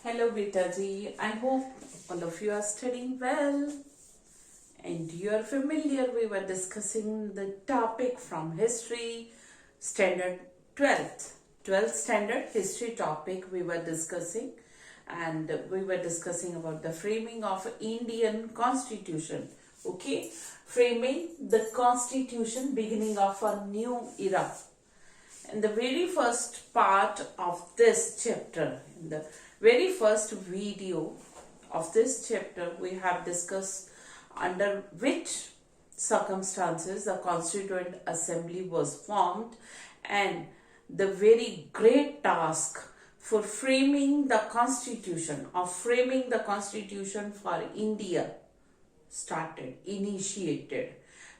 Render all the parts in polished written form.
Hello, Beta ji. I hope all of you are studying well. And you are familiar, we were discussing the topic from history, standard 12th. 12th standard history topic we were discussing. And we were discussing about the framing of Indian constitution. Okay, framing the constitution, beginning of a new era. In the very first part of this chapter, in the very first video of this chapter, we have discussed under which circumstances the Constituent Assembly was formed and the very great task for framing the constitution, of framing the constitution for India started, initiated.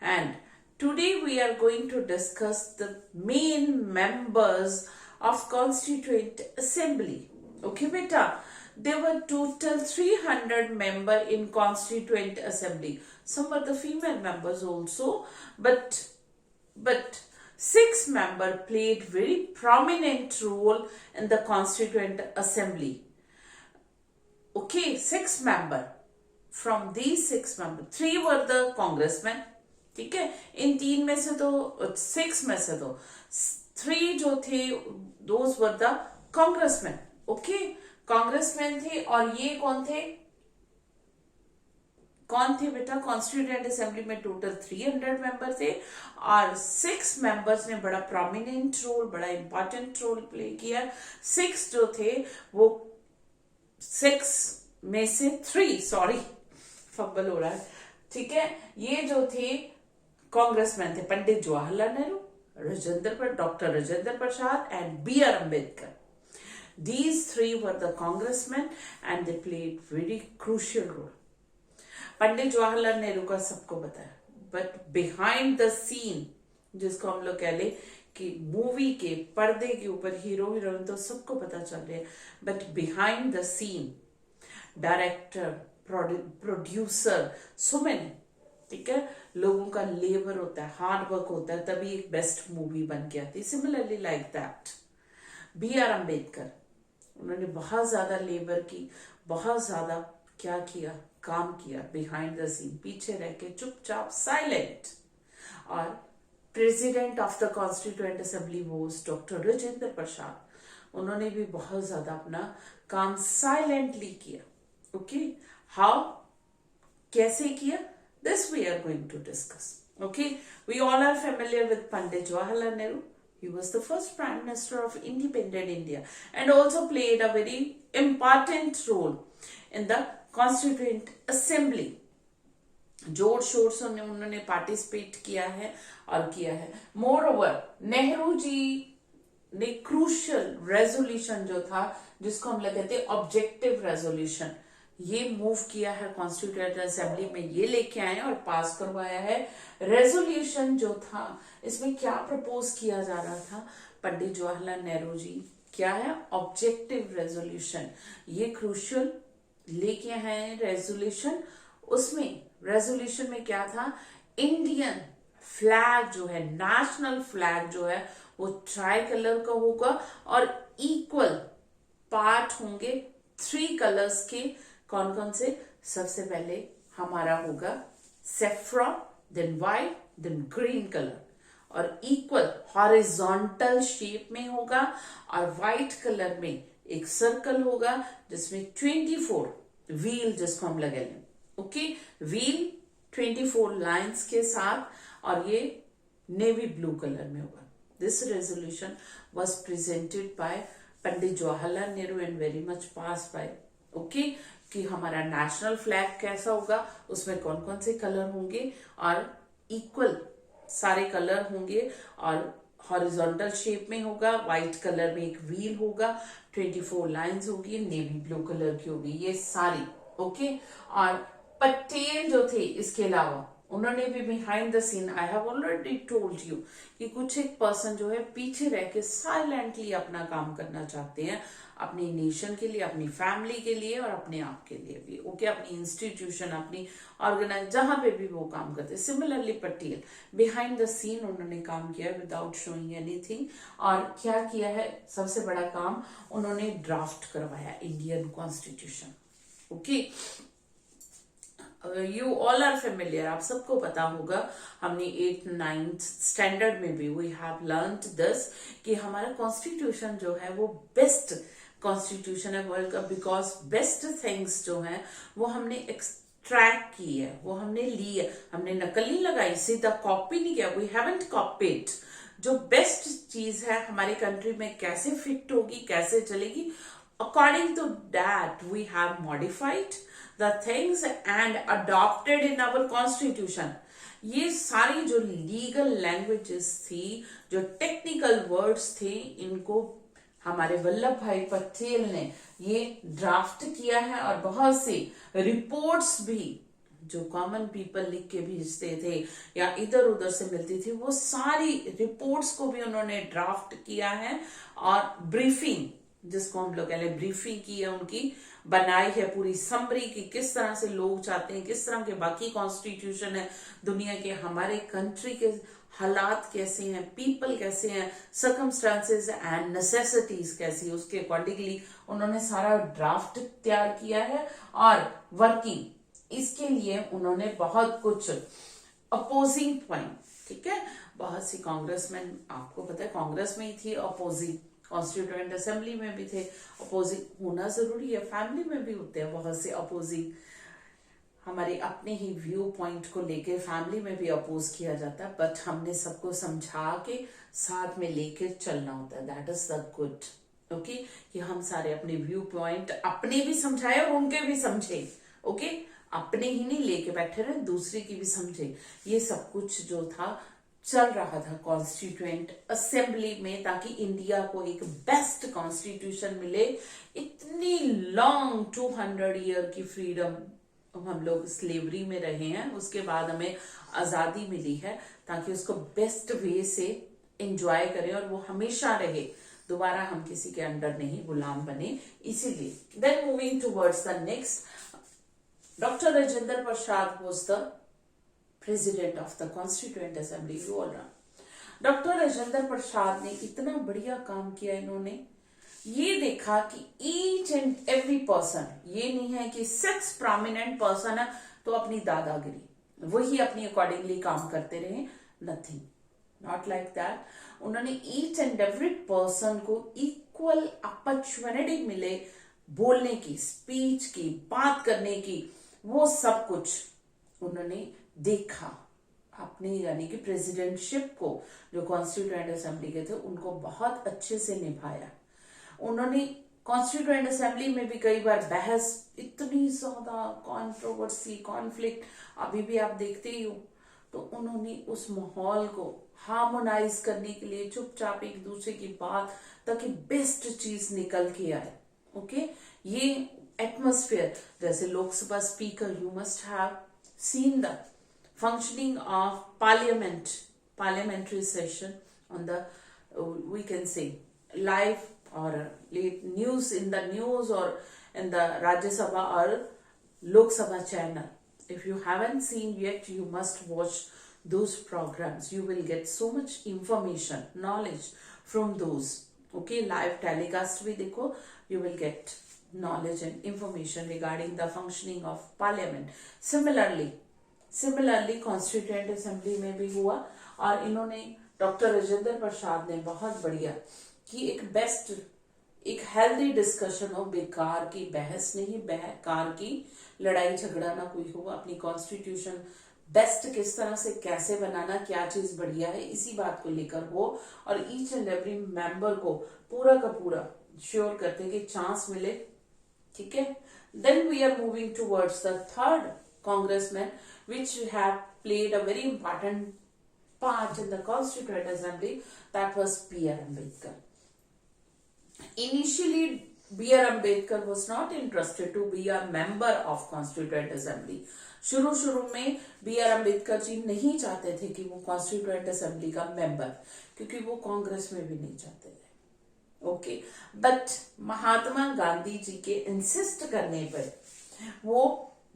And today we are going to discuss the main members of Constituent Assembly. Okay, beta. There were total 300 members in Constituent Assembly. Some were the female members also, but 6 members played very prominent role in the Constituent Assembly. Okay, 6 members. From these 6 members, 3 were the congressmen. ठीक है, इन 3 में से तो 6 में से तो 3 जो थे those were the congressmen. Okay, congressman थे. और ये कौन थे बेटा? कॉन्स्टिट्यूएंट असेंबली में टोटल 300 मेंबर थे और 6 मेंबर्स ने बड़ा प्रोमिनेंट रोल, बड़ा इंपॉर्टेंट रोल प्ले किया. 6 जो थे वो 6 में से 3 फंबल हो रहा है. ठीक है, ये जो थे कांग्रेसमैन थे Pandit Jawaharlal Nehru, doctor Rajendra Prasad and B.R. Ambedkar. These 3 were the congressmen and they played very crucial role. पंडित जवाहरलाल नेहरू का सबको पता है, बट बिहाइंड द सीन, जिसको हम लोग कह ले कि मूवी के पर्दे के ऊपर हीरो हीरोइन तो सबको पता चल रहा है, but behind the scene director, producer, so many, ठीक है, लोगों का लेबर होता है, हार्ड वर्क होता है, तभी एक बेस्ट मूवी बन के आती है. Similarly like that B.R. Ambedkar, उन्होंने बहुत ज्यादा लेबर की, बहुत ज्यादा क्या किया, काम किया बिहाइंड द सीन, पीछे रह के चुपचाप साइलेंट. और president of the constituent assembly was doctor Rajendra Prasad, उन्होंने भी बहुत ज्यादा अपना काम साइलेंटली किया. ओके, हाउ, कैसे किया, this we are going to discuss. Okay, we all are familiar with Pandit Jawaharlal Nehru. He was the first Prime Minister of independent India and also played a very important role in the Constituent Assembly. जोर शोर से उन्होंने participate किया है और किया है. More over, Nehru ji ने क्रूशियल रेजोल्यूशन जो था, जिसको हम लोग कहते हैं ऑब्जेक्टिव रेजोल्यूशन, ये मूव किया है कॉन्स्टिट्यूएंट असेंबली में, ये लेके आए और पास करवाया है. रेजोल्यूशन जो था, इसमें क्या प्रपोज किया जा रहा था, पंडित जवाहरलाल नेहरू जी, क्या है, ऑब्जेक्टिव रेजोल्यूशन. ये क्रूशियल लेके आए हैं रेजोल्यूशन. उसमें रेजोल्यूशन में क्या था, इंडियन फ्लैग जो है, नेशनल फ्लैग जो है, वो ट्राई कलर का होगा और इक्वल पार्ट होंगे 3 कलर्स के. कौन कौन से? सबसे पहले हमारा होगा saffron, then white, then green colour, और इक्वल हॉरिजॉन्टल शेप में होगा. और व्हाइट कलर में एक सर्कल होगा जिसमें 24 व्हील, जिसको हम लगा लें. ओके, व्हील 24 लाइंस के साथ, और ये नेवी ब्लू कलर में होगा. This resolution was presented by Pandit Jawaharlal Nehru and very much pass by. Okay, कि हमारा नेशनल फ्लैग कैसा होगा, उसमें कौन कौन से कलर होंगे, और इक्वल सारे कलर होंगे, और हॉरिजॉन्टल शेप में होगा, व्हाइट कलर में एक व्हील होगा, 24 लाइंस होगी, नेवी ब्लू कलर की होगी, ये सारी. ओके, और पटेल जो थे, इसके अलावा उन्होंने भी behind the scene, I have already told you कि कुछ एक पर्सन जो है पीछे रह के साइलेंटली अपना काम करना चाहते हैं, अपनी नेशन के लिए, अपनी फैमिली के लिए और अपने आप के लिए भी, ओके, अपनी इंस्टीट्यूशन, अपनी ऑर्गेनाइज, जहां पे भी वो काम करते हैं। Similarly Patel behind the scene उन्होंने काम किया विदाउट शोइंग एनीथिंग। और क्या किया है, सबसे बड़ा काम उन्होंने ड्राफ्ट करवाया Indian constitution, okay. You all are familiar, आप सबको पता होगा, हमने 8th 9th स्टैंडर्ड में भी वी हैव लर्नड दिस कि हमारा कॉन्स्टिट्यूशन जो है वो बेस्ट कॉन्स्टिट्यूशन है वर्ल्ड का, बिकॉज बेस्ट थिंग्स जो है वो हमने एक्सट्रैक्ट की है, वो हमने ली है, हमने नकल नहीं लगाई, सीधा कॉपी नहीं किया, वी हैवंट कॉपीड। जो बेस्ट चीज है हमारी कंट्री में कैसे फिट होगी, कैसे चलेगी, according to that we have modified the things and adopted in our constitution। ये सारी जो लीगल लैंग्वेजेस थी, जो टेक्निकल वर्ड्स थे, इनको हमारे वल्लभ भाई पटेल ने ये ड्राफ्ट किया है। और बहुत सी रिपोर्ट्स भी जो कॉमन पीपल लिख के भेजते थे या इधर उधर से मिलती थी, वो सारी रिपोर्ट्स को भी उन्होंने ड्राफ्ट किया है। और ब्रीफिंग, जिसको हम लोग कहते हैं ब्रीफिंग की है, उनकी बनाई है पूरी समरी की किस तरह से लोग चाहते हैं, किस तरह के बाकी कॉन्स्टिट्यूशन है दुनिया के, हमारे कंट्री के हालात कैसे हैं, पीपल कैसे हैं, सर्कमस्टांसेस एंड नेसेसिटीज कैसी, उसके अकॉर्डिंगली उन्होंने सारा ड्राफ्ट तैयार किया है। और वर्किंग इसके लिए उन्होंने बहुत कुछ अपोजिंग पॉइंट, ठीक है, बहुत सी कांग्रेसमैन, आपको पता है कांग्रेस में ही थी अपोजिंग, कॉन्स्टिट्यूएंट असेंबली में भी थे अपोजिंग, होना जरूरी है, फैमिली में भी होते हैं बहुत से अपोजिंग, हमारे अपने ही व्यू पॉइंट को लेके फैमिली में भी अपोज किया जाता है, बट हमने सबको समझा के साथ में लेके चलना होता है, that is the good, okay, कि हम सारे अपने व्यू पॉइंट अपने भी समझाए और उनके भी समझे, ओके, अपने ही नहीं लेके बैठे रहे, दूसरे की भी समझे। ये सब कुछ जो था चल रहा था कॉन्स्टिट्यूएंट असेंबली में, ताकि इंडिया को एक बेस्ट कॉन्स्टिट्यूशन मिले। इतनी लॉन्ग 200 ईयर की फ्रीडम हम लोग स्लेवरी में रहे हैं, उसके बाद हमें आजादी मिली है, ताकि उसको बेस्ट वे से एंजॉय करें और वो हमेशा रहे, दोबारा हम किसी के अंडर नहीं गुलाम बने, इसीलिए। Then moving towards the next, doctor Rajendra Prasad was the president of the constituent assembly, you all know. Doctor Rajendra Prasad ने इतना बढ़िया काम किया, इन्होंने ये देखा कि ईच एंड एवरी पर्सन, ये नहीं है कि 6 प्रोमिनेंट पर्सन है तो अपनी दादागिरी, वही अपनी अकॉर्डिंगली काम करते रहे, नथिंग, नॉट लाइक दैट। उन्होंने ईच एंड एवरी पर्सन को इक्वल अपॉर्चुनिटी मिले बोलने की, स्पीच की, बात करने की, वो सब कुछ उन्होंने देखा अपने, यानी कि प्रेसिडेंटशिप को जो कॉन्स्टिट्यूएंट असेंबली के थे उनको बहुत अच्छे से निभाया। उन्होंने कॉन्स्टिट्यूएंट असेंबली में भी कई बार बहस, इतनी ज्यादा कॉन्ट्रोवर्सी, कॉन्फ्लिक्ट अभी भी आप देखते ही हो, तो उन्होंने उस माहौल को हार्मोनाइज करने के लिए चुपचाप एक दूसरे की बात, ताकि बेस्ट चीज निकल के आए, ओके। ये एटमोस्फेयर, जैसे Lok Sabha speaker, you must have seen the functioning of parliamentary session on the we can say live or late news in the news or in the Rajya Sabha or Lok Sabha channel. If you haven't seen yet, you must watch those programs. You will get so much information, knowledge from those, okay, live telecast bhi dekho, you will get knowledge and information regarding the functioning of parliament. Similarly constituent assembly में भी हुआ, और इन्होंने doctor Rajendra Prasad ने बहुत बढ़िया कि एक बेस्ट, एक हेल्दी डिस्कशन हो, बेकार की बहस नहीं, बेकार की लड़ाई झगड़ा ना कोई हो, अपनी कॉन्स्टिट्यूशन बेस्ट किस तरह से कैसे बनाना, क्या चीज बढ़िया है, इसी बात को लेकर हो, और ईच एंड एवरी मेंबर को पूरा का पूरा श्योर करते कि चांस मिले, ठीक है। Then we are moving towards the third congressman which have played a very important part in the constituent assembly, that was P.R. Ambedkar. Initially B.R. Ambedkar was not interested to be a member of Constituent Assembly. शुरू में B.R. Ambedkar ji नहीं चाहते थे कि वो constituent assembly का member, क्योंकि वो कांग्रेस में भी नहीं चाहते थे। ओके, बट महात्मा गांधी जी के इंसिस्ट करने पर वो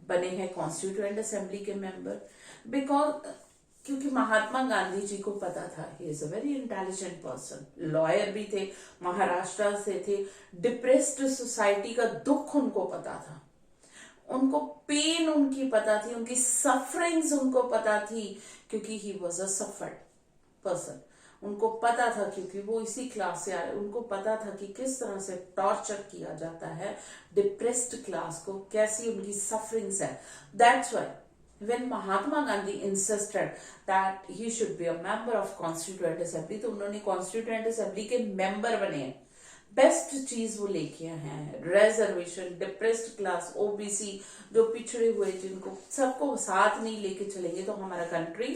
बने हैं कॉन्स्टिट्यूएंट असेंबली के मेंबर। बिकॉज क्योंकि महात्मा गांधी जी को पता था he is a very intelligent person, lawyer भी थे, महाराष्ट्र से थे, डिप्रेस्ड सोसाइटी का दुख उनको पता था, उनको पेन उनकी पता थी, उनकी सफरिंग्स उनको पता थी, क्योंकि he was a suffered person. उनको पता था, क्योंकि वो इसी क्लास से आए, उनको पता था कि किस तरह से टॉर्चर किया जाता है डिप्रेस्ड क्लास को, कैसी उनकी सफरिंग्स है। That's why when Mahatma Gandhi insisted that he should be a member of Constituent Assembly, तो उन्होंने Constituent Assembly के मेंबर बने हैं। बेस्ट चीज वो लेके आए हैं, रिजर्वेशन, डिप्रेस्ड क्लास, ओबीसी, जो पिछड़े हुए, जिनको सबको साथ नहीं लेके चलेंगे तो हमारा कंट्री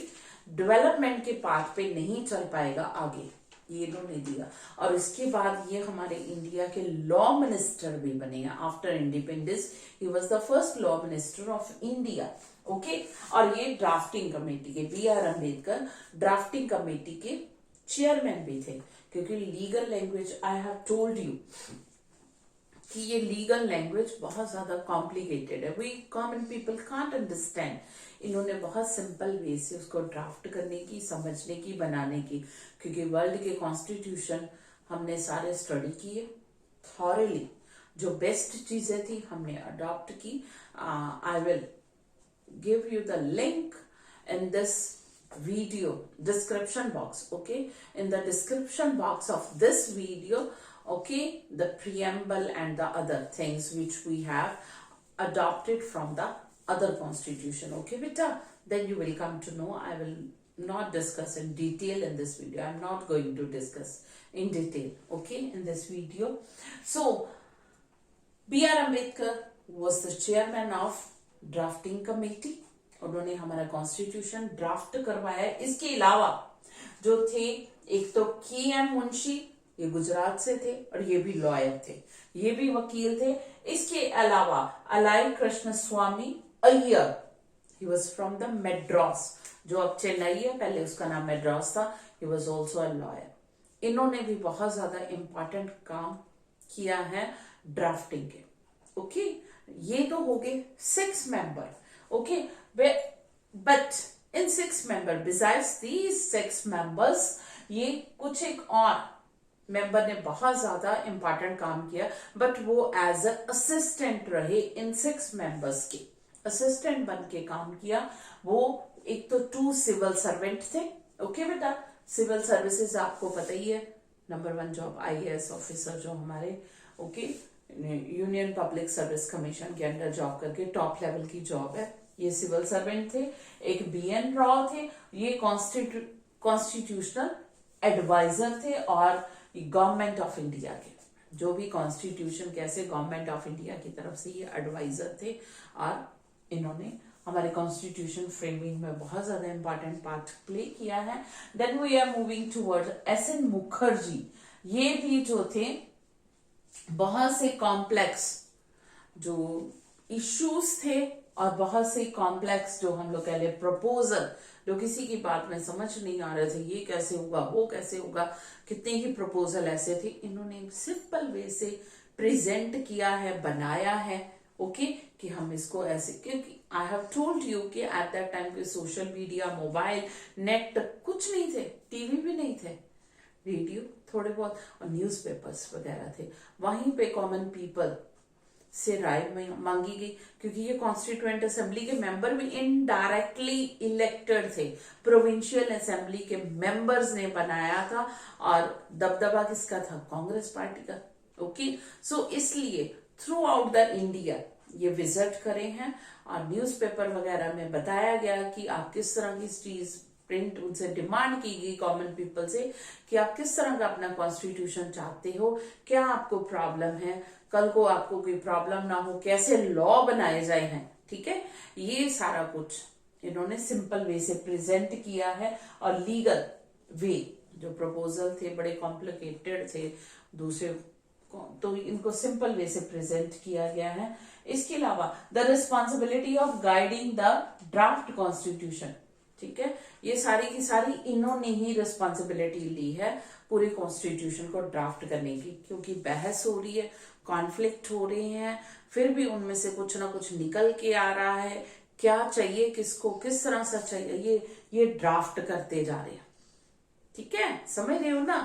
डेवलपमेंट के पाथ पे नहीं चल पाएगा आगे, ये इन्होंने दिया। और इसके बाद ये हमारे इंडिया के लॉ मिनिस्टर भी बने हैं। After independence he was the first law minister of India. Okay, और ये ड्राफ्टिंग कमेटी के, B.R. अम्बेडकर ड्राफ्टिंग कमेटी के चेयरमैन भी थे, क्योंकि legal language, I have told you कि ये लीगल लैंग्वेज बहुत ज्यादा कॉम्प्लिकेटेड है, we common people can't understand. इन्होंने बहुत सिंपल वे से उसको ड्राफ्ट करने की, समझने की, बनाने की, क्योंकि वर्ल्ड के कॉन्स्टिट्यूशन हमने सारे स्टडी किए थॉरली, जो बेस्ट चीजें थी हमने अडॉप्ट की। I will give you the link in this video description box. Okay, in the description box of this video, okay, the preamble and the other things which we have adopted from the other constitution. Okay beta, then you will come to know. I will not discuss in detail in this video. I'm not going to discuss in detail, okay, in this video. So B.R. Ambedkar was the chairman of drafting committee, उन्होंने हमारा constitution draft करवाया है। इसके अलावा जो थे, एक तो K.M. मुंशी, ये गुजरात से थे और ये भी लॉयर थे, ये भी वकील थे। इसके अलावा Alladi Krishna Swami Ayyar, he was from the Madras, जो अब चेन्नई है, पहले उसका नाम मेड्रास था, he was also a lawyer. इन्होंने भी बहुत ज्यादा इंपॉर्टेंट काम किया है ड्राफ्टिंग के। ओके, ये तो हो गए 6 member. Okay, but in 6 member, besides these 6 members, ये कुछ एक और मेंबर ने बहुत ज्यादा इंपॉर्टेंट काम किया, बट वो एज अ असिस्टेंट रहे इन 6 मेंबर्स के, असिस्टेंट बन के काम किया। वो एक तो 2 सिविल सर्वेंट थे। ओके बेटा, सिविल सर्विसेज आपको पता ही है, नंबर 1 जॉब IAS ऑफिसर जो हमारे, okay, union public service commission के अंडर जॉब करके टॉप लेवल की जॉब है, ये सिविल सर्वेंट थे। एक BN राव थे, ये कॉन्स्टिट्यूशनल एडवाइजर थे, और गवर्नमेंट ऑफ इंडिया के, जो भी कॉन्स्टिट्यूशन कैसे गवर्नमेंट ऑफ इंडिया की तरफ से ये एडवाइजर थे, और इन्होंने हमारे कॉन्स्टिट्यूशन फ्रेमिंग में बहुत ज्यादा इंपॉर्टेंट पार्ट प्ले किया है। Then we are moving toward SN Mukherjee, ये भी जो थे बहुत से कॉम्प्लेक्स जो इश्यूज थे, और बहुत से कॉम्प्लेक्स जो हम लोग कह ले प्रपोजल, जो किसी की बात में समझ नहीं आ रहे थे, ये कैसे होगा, वो कैसे होगा, कितने ही प्रपोजल ऐसे थे, इन्होंने सिंपल वे से प्रेजेंट किया है, बनाया है। ओके, कि हम इसको ऐसे, क्योंकि आई हैव टोल्ड यू कि एट दैट टाइम पे सोशल मीडिया, मोबाइल, नेट कुछ नहीं थे, टीवी भी नहीं थे, रेडियो थोड़े बहुत और न्यूज़पेपर्स वगैरह थे। वहीं पे कॉमन पीपल से राय मांगी गई, क्योंकि ये कॉन्स्टिट्यूएंट असेंबली के मेंबर भी इनडायरेक्टली इलेक्टेड थे, प्रोविंशियल असेंबली के मेंबर्स ने बनाया था, और दबदबा किसका था, कांग्रेस पार्टी का। ओके, सो इसलिए थ्रू आउट द इंडिया ये विजिट करे हैं, और न्यूज़पेपर वगैरह में बताया गया कि आप किस तरह की चीज, प्रिंट उनसे डिमांड की गई कॉमन पीपल से कि आप किस तरह का अपना कॉन्स्टिट्यूशन चाहते हो, क्या आपको प्रॉब्लम है, कल को आपको कोई प्रॉब्लम ना हो, कैसे लॉ बनाए जाए हैं। ठीक है, ये सारा कुछ इन्होंने सिंपल वे से प्रेजेंट किया है, और लीगल वे जो प्रपोजल थे बड़े कॉम्प्लिकेटेड थे, दूसरे तो इनको सिंपल वे से प्रेजेंट किया गया है। इसके अलावा the responsibility of guiding the draft constitution, ठीक है, ये सारी की सारी इन्होंने ही रिस्पॉन्सिबिलिटी ली है पूरे कॉन्स्टिट्यूशन को ड्राफ्ट करने की, क्योंकि बहस हो रही है, कॉन्फ्लिक्ट हो रहे हैं, फिर भी उनमें से कुछ ना कुछ निकल के आ रहा है, क्या चाहिए किसको, किस तरह से चाहिए, ये ड्राफ्ट करते जा रहे हैं। ठीक है, समझ रहे हो ना,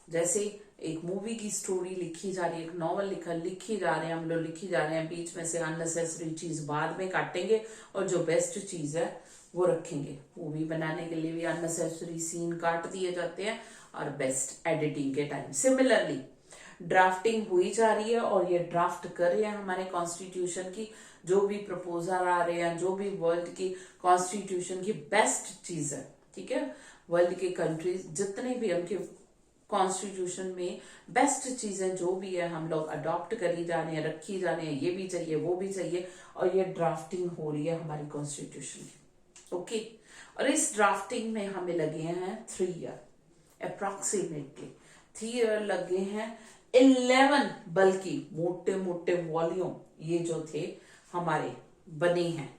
जैसे एक मूवी की स्टोरी लिखी जा रही है, एक नॉवल लिखी जा रहे हैं हम लोग, लिखी जा रहे हैं, बीच में से अननेसेसरी चीज बाद में काटेंगे और जो बेस्ट चीज है वो रखेंगे। मूवी बनाने के लिए भी अननेसेसरी सीन काट दिए जाते हैं और बेस्ट एडिटिंग के टाइम। सिमिलरली ड्राफ्टिंग हुई जा रही है और ये ड्राफ्ट कर रहे हैं हमारे कॉन्स्टिट्यूशन की, जो भी प्रपोजल आ रहे हैं, जो भी वर्ल्ड की कॉन्स्टिट्यूशन की बेस्ट चीज है, ठीक है, वर्ल्ड के कंट्रीज जितने भी उनके कॉन्स्टिट्यूशन में बेस्ट चीजें जो भी है हम लोग अडॉप्ट करी जा रहे हैं, रखी जा रही है, ये भी चाहिए वो भी चाहिए, और ये ड्राफ्टिंग हो रही है हमारी कॉन्स्टिट्यूशन की। ओके, और इस ड्राफ्टिंग में हमें लगे हैं 3 ईयर, अप्रोक्सीमेटली 3 ईयर लगे हैं। 11 बल्कि मोटे मोटे वॉल्यूम ये जो थे हमारे बने हैं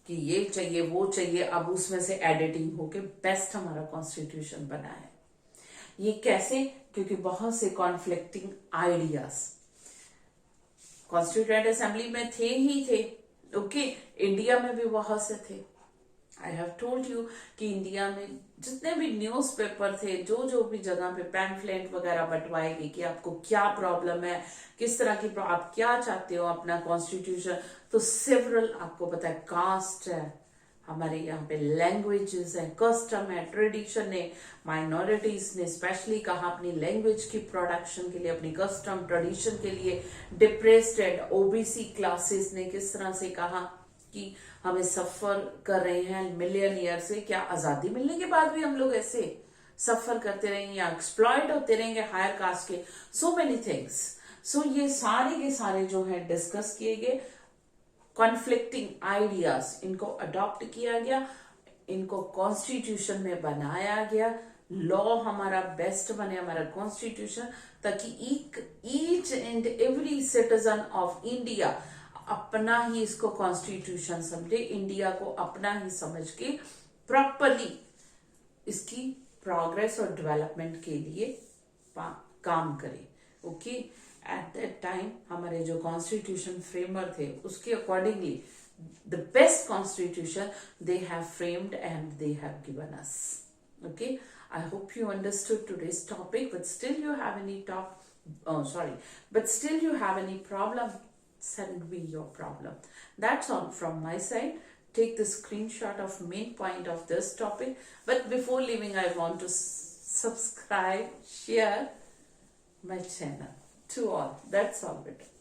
कि ये चाहिए वो चाहिए, अब उसमें से एडिटिंग होके बेस्ट हमारा कॉन्स्टिट्यूशन बना है। ये कैसे? क्योंकि बहुत से कॉन्फ्लिक्टिंग आइडियाज कॉन्स्टिट्यूएंट असेंबली में थे ही थे। ओके, इंडिया में भी बहुत से थे। आई हैव टोल्ड यू कि इंडिया में जितने भी न्यूज़पेपर थे, जो भी जगह पे पैम्फलेट वगैरह बंटवाए गए कि आपको क्या प्रॉब्लम है, किस तरह की आप क्या चाहते हो अपना कॉन्स्टिट्यूशन, तो सेवरल आपको पता है कास्ट है हमारे यहाँ पे, लैंग्वेजेस है, कस्टम है, ट्रेडिशन है, माइनॉरिटीज ने स्पेशली कहा अपनी लैंग्वेज की प्रोडक्शन के लिए, अपनी कस्टम ट्रेडिशन के लिए, डिप्रेस्ड एंड ओबीसी क्लासेस ने किस तरह से कहा कि हमें सफर कर रहे हैं मिलियन ईयर से, क्या आजादी मिलने के बाद भी हम लोग ऐसे सफर करते रहेंगे या एक्सप्लॉइट होते रहेंगे हायर कास्ट के, सो मेनी थिंग्स। सो ये सारे के सारे जो है डिस्कस किए गए, कॉन्फ्लिक्टिंग आइडियाज, इनको अडॉप्ट किया गया, इनको कॉन्स्टिट्यूशन में बनाया गया, लॉ हमारा बेस्ट बने हमारा कॉन्स्टिट्यूशन, ताकि each and every citizen of India अपना ही इसको कॉन्स्टिट्यूशन समझे, इंडिया को अपना ही समझ के प्रॉपरली इसकी प्रोग्रेस और डेवलपमेंट के लिए काम करे। ओके, एट दैट टाइम हमारे जो कॉन्स्टिट्यूशन फ्रेमर थे उसके accordingly the best constitution they have framed and they have given us. Okay, I hope you understood today's topic, but still you have any problem, send me your problem. That's all from my side. Take the screenshot of main point of this topic. But before leaving, I want to subscribe, share my channel to all. That's all, beta.